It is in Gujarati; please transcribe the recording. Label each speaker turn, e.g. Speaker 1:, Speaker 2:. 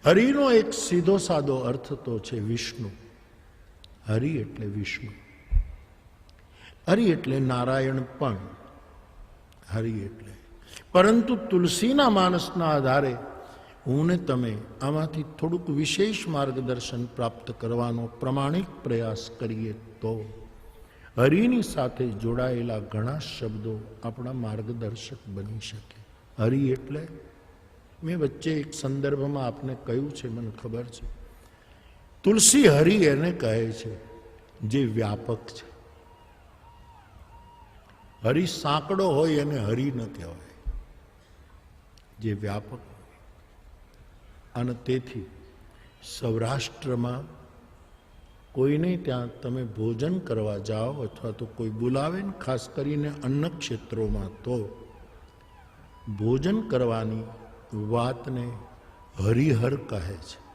Speaker 1: હરિનો એક સીધો સાદો અર્થ તો છે વિષ્ણુ. હરિ એટલે વિષ્ણુ. હરિ એટલે નારાયણ પણ હરિ એટલે. પરંતુ તુલસીના માનસના આધારે હું ને તમે આમાંથી થોડુંક વિશેષ માર્ગદર્શન પ્રાપ્ત કરવાનો પ્રમાણિક પ્રયાસ કરીએ તો હરિની સાથે જોડાયેલા ઘણા શબ્દો આપણા માર્ગદર્શક બની શકે. હરિ એટલે મેં વચ્ચે એક સંદર્ભમાં આપને કહ્યું છે, મને ખબર છે, તુલસી હરિ એને કહે છે જે વ્યાપક છે. હરિ સાંકડો હોય એને હરિ ન કહેવાય, જે વ્યાપક હોય. અને તેથી સૌરાષ્ટ્રમાં કોઈને ત્યાં તમે ભોજન કરવા જાઓ અથવા તો કોઈ બોલાવે ને, ખાસ કરીને અન્ન ક્ષેત્રોમાં, તો ભોજન કરવાની વાતને હરિહર કહે છે.